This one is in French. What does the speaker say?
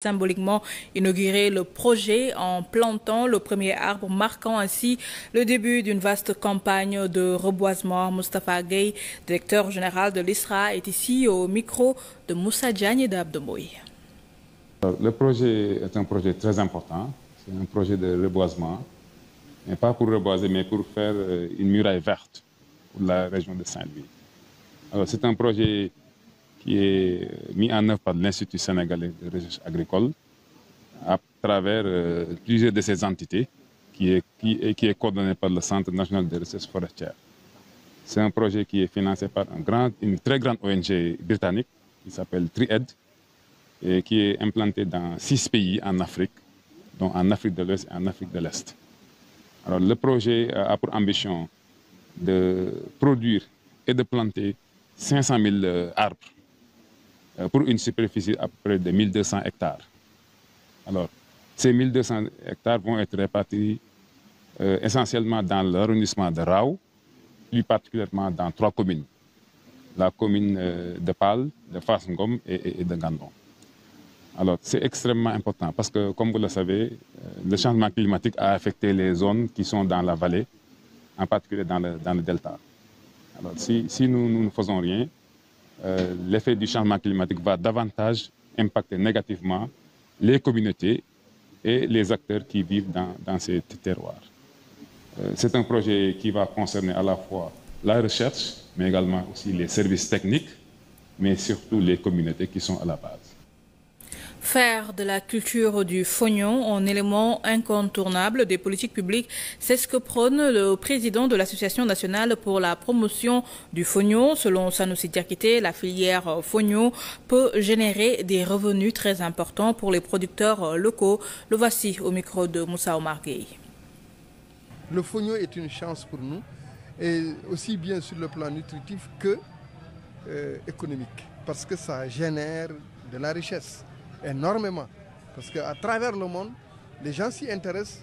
Symboliquement inauguré le projet en plantant le premier arbre, marquant ainsi le début d'une vaste campagne de reboisement. Moustapha Gueye, directeur général de l'ISRA, est ici au micro de Moussa Diagne et d'Abdomoy. Le projet est un projet très important. C'est un projet de reboisement, mais pas pour reboiser, mais pour faire une muraille verte pour la région de Saint-Louis. Alors, c'est un projet qui est mis en œuvre par l'Institut sénégalais de recherche agricole à travers plusieurs de ces entités qui est coordonné par le Centre national de recherche forestière. C'est un projet qui est financé par une très grande ONG britannique qui s'appelle TRIED et qui est implanté dans 6 pays en Afrique, dont en Afrique de l'Ouest et en Afrique de l'Est. Alors, le projet a pour ambition de produire et de planter 500 000 arbres pour une superficie à peu près de 1200 hectares. Alors, ces 1200 hectares vont être répartis essentiellement dans l'arrondissement de Rao, plus particulièrement dans 3 communes. La commune de Pal, de Fass Ngom et de Gandon. Alors, c'est extrêmement important parce que, comme vous le savez, le changement climatique a affecté les zones qui sont dans la vallée, en particulier dans le delta. Alors, si nous ne faisons rien, l'effet du changement climatique va davantage impacter négativement les communautés et les acteurs qui vivent dans ces terroirs. C'est un projet qui va concerner à la fois la recherche, mais également aussi les services techniques, mais surtout les communautés qui sont à la base. Faire de la culture du fognon un élément incontournable des politiques publiques, c'est ce que prône le président de l'Association nationale pour la promotion du fognon. Selon Sanoussi Diakité, la filière fognon peut générer des revenus très importants pour les producteurs locaux. Le voici au micro de Moussa Omar Gueye. Le fognon est une chance pour nous, et aussi bien sur le plan nutritif que économique, parce que ça génère de la richesse. Énormément, parce qu'à travers le monde, les gens s'y intéressent.